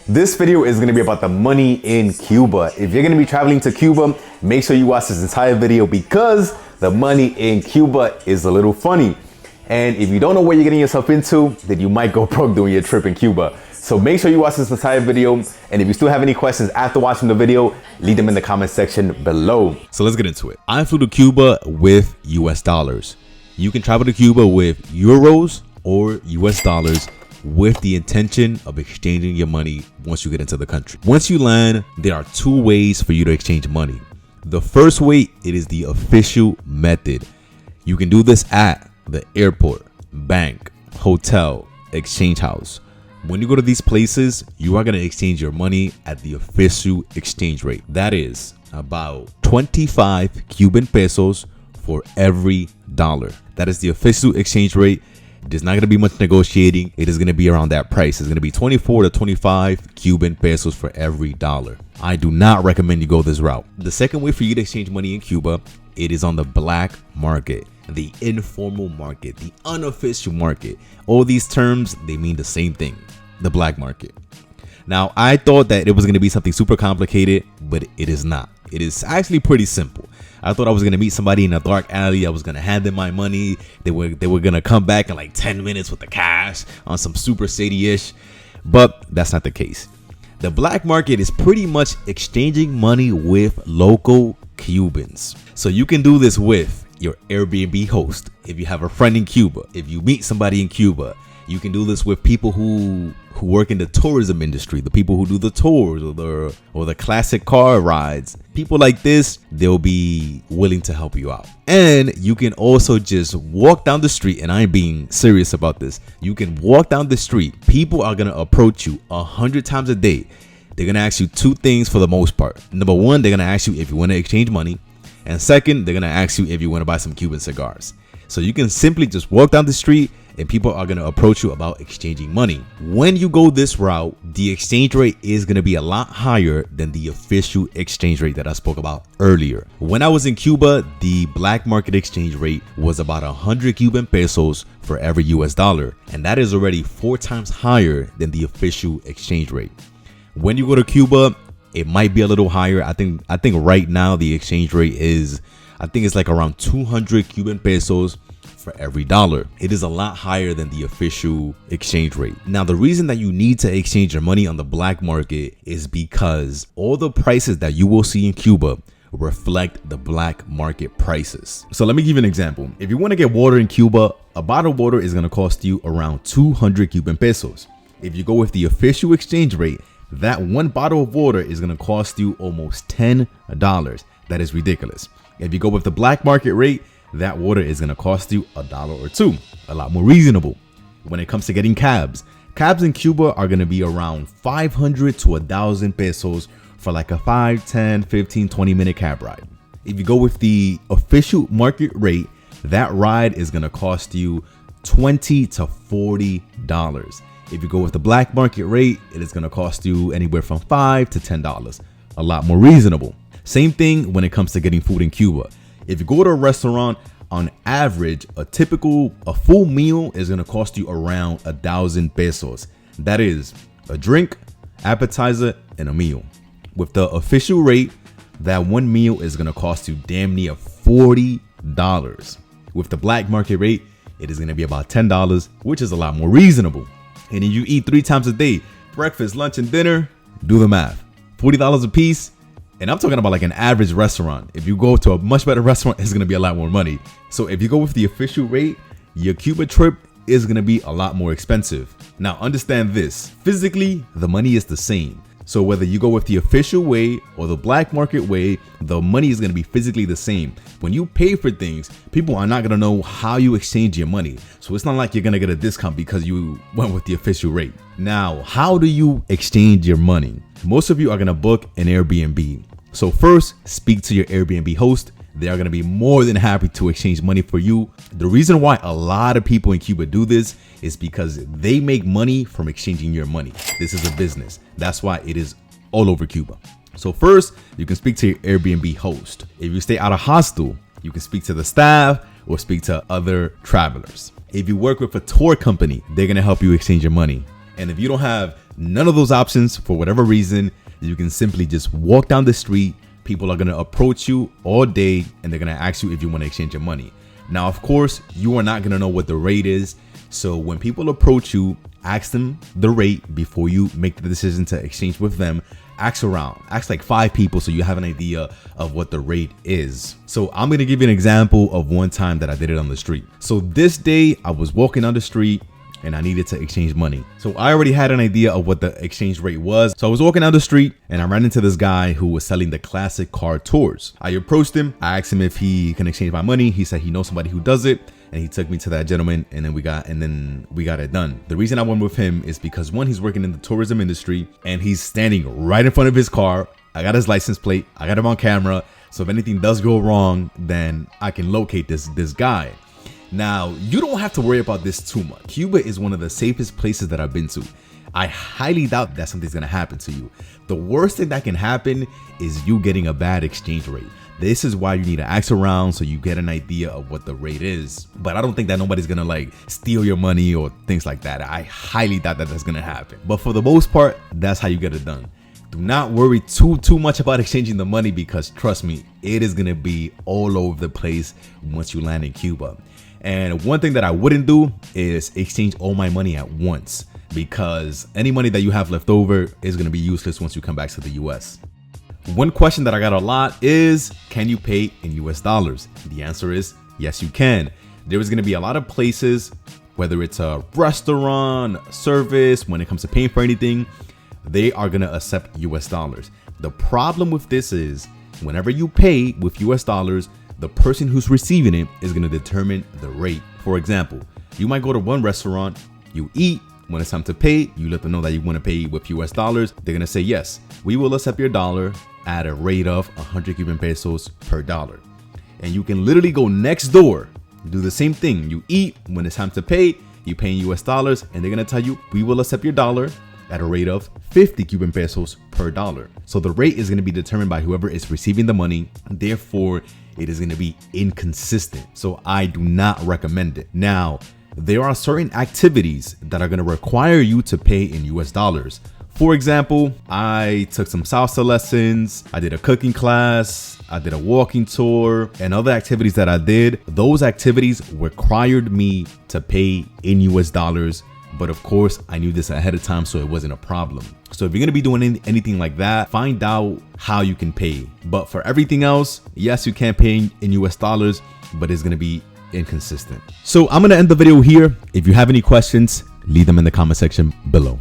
This video is going to be about the money in Cuba. If you're going to be traveling to Cuba, make sure you watch this entire video because the money in Cuba is a little funny. And if you don't know what you're getting yourself into, then you might go broke during your trip in Cuba. So make sure you watch this entire video. And if you still have any questions after watching the video, leave them in the comment section below. So let's get into it. I flew to Cuba with US dollars. You can travel to Cuba with euros or US dollars with the intention of exchanging your money once you get into the country. Once you land, there are two ways for you to exchange money. The first way, it is the official method. You can do this at the airport, bank, hotel, exchange house. When you go to these places, you are going to exchange your money at the official exchange rate. That is about 25 Cuban pesos for every dollar. That is the official exchange rate. There's not going to be much negotiating. It is going to be around that price. It's going to be 24 to 25 Cuban pesos for every dollar. I do not recommend you go this route. The second way for you to exchange money in Cuba, it is on the black market, the informal market, the unofficial market. All these terms, they mean the same thing, the black market. Now, I thought that it was going to be something super complicated, but it is not. It is actually pretty simple. I thought I was going to meet somebody in a dark alley. I was going to hand them my money. They were going to come back in like 10 minutes with the cash on some super shady-ish. But that's not the case. The black market is pretty much exchanging money with local Cubans. So you can do this with your Airbnb host. If you have a friend in Cuba, if you meet somebody in Cuba, you can do this with people who work in the tourism industry, the people who do the tours or the classic car rides. People like this, they'll be willing to help you out. And you can also just walk down the street, and I'm being serious about this. You can walk down the street. People are going to approach you 100 times a day. They're going to ask you two things for the most part. Number one, they're going to ask you if you want to exchange money. And second, they're going to ask you if you want to buy some Cuban cigars. So you can simply just walk down the street and people are going to approach you about exchanging money. When you go this route, the exchange rate is going to be a lot higher than the official exchange rate that I spoke about earlier. When I was in Cuba, the black market exchange rate was about 100 Cuban pesos for every US dollar. And that is already 4 times higher than the official exchange rate. When you go to Cuba, it might be a little higher. I think right now the exchange rate is, I think it's like around 200 Cuban pesos for every dollar. It is a lot higher than the official exchange rate. Now, the reason that you need to exchange your money on the black market is because all the prices that you will see in Cuba reflect the black market prices. So let me give you an example. If you want to get water in Cuba, a bottle of water is going to cost you around 200 Cuban pesos. If you go with the official exchange rate, that one bottle of water is going to cost you almost $10. That is ridiculous. If you go with the black market rate, that water is going to cost you $1 or $2, a lot more reasonable. When it comes to getting cabs in Cuba are going to be around 500 to 1,000 pesos for like a 5, 10, 15, 20 minute cab ride. If you go with the official market rate, that ride is going to cost you $20 to $40. If you go with the black market rate, it is going to cost you anywhere from $5 to $10, a lot more reasonable. Same thing when it comes to getting food in Cuba. If you go to a restaurant, on average, a full meal is going to cost you around 1,000 pesos. That is a drink, appetizer, and a meal. With the official rate, that one meal is going to cost you damn near $40. With the black market rate, it is going to be about $10, which is a lot more reasonable. And if you eat 3 times a day, breakfast, lunch, and dinner, do the math. $40 a piece. And I'm talking about like an average restaurant. If you go to a much better restaurant, it's going to be a lot more money. So if you go with the official rate, your Cuba trip is going to be a lot more expensive. Now, understand this. Physically, the money is the same. So whether you go with the official way or the black market way, the money is going to be physically the same. When you pay for things, people are not going to know how you exchange your money. So it's not like you're going to get a discount because you went with the official rate. Now, how do you exchange your money? Most of you are going to book an Airbnb. So first, speak to your Airbnb host. They are going to be more than happy to exchange money for you. The reason why a lot of people in Cuba do this is because they make money from exchanging your money. This is a business. That's why it is all over Cuba. So first, you can speak to your Airbnb host. If you stay at a hostel, you can speak to the staff or speak to other travelers. If you work with a tour company, they're going to help you exchange your money. And if you don't have none of those options, for whatever reason, you can simply just walk down the street. People are going to approach you all day and they're going to ask you if you want to exchange your money. Now, of course, you are not going to know what the rate is. So when people approach you, ask them the rate before you make the decision to exchange with them. Ask around, ask like 5 people so you have an idea of what the rate is. So I'm going to give you an example of one time that I did it on the street. So this day I was walking on the street and I needed to exchange money. So I already had an idea of what the exchange rate was. So I was walking down the street and I ran into this guy who was selling the classic car tours. I approached him. I asked him if he can exchange my money. He said he knows somebody who does it. And he took me to that gentleman and then we got it done. The reason I went with him is because one, he's working in the tourism industry and he's standing right in front of his car. I got his license plate. I got him on camera. So if anything does go wrong, then I can locate this guy. Now, you don't have to worry about this too much. Cuba is one of the safest places that I've been to. I highly doubt that something's gonna happen to you. The worst thing that can happen is you getting a bad exchange rate. This is why you need to ask around so you get an idea of what the rate is. But I don't think that nobody's gonna like steal your money or things like that. I highly doubt that that's gonna happen. But for the most part, that's how you get it done. Do not worry too much about exchanging the money because trust me, it is gonna be all over the place once you land in Cuba. And one thing that I wouldn't do is exchange all my money at once because any money that you have left over is gonna be useless once you come back to the US. One question that I got a lot is, can you pay in US dollars? The answer is yes, you can. There is going to be a lot of places, whether it's a restaurant, service, when it comes to paying for anything, they are going to accept US dollars. The problem with this is whenever you pay with US dollars, the person who's receiving it is going to determine the rate. For example, you might go to one restaurant, you eat. When it's time to pay, you let them know that you want to pay with US dollars. They're going to say, yes, we will accept your dollar at a rate of 100 Cuban pesos per dollar. And you can literally go next door, do the same thing. You eat, when it's time to pay, you pay in US dollars, and they're going to tell you, we will accept your dollar at a rate of 50 Cuban pesos per dollar. So the rate is going to be determined by whoever is receiving the money. Therefore, it is going to be inconsistent. So I do not recommend it. Now, there are certain activities that are going to require you to pay in US dollars. For example, I took some salsa lessons, I did a cooking class, I did a walking tour, and other activities that I did. Those activities required me to pay in US dollars. But of course, I knew this ahead of time, so it wasn't a problem. So if you're going to be doing anything like that, find out how you can pay. But for everything else, yes, you can pay in US dollars, but it's going to be inconsistent. So I'm going to end the video here. If you have any questions, leave them in the comment section below.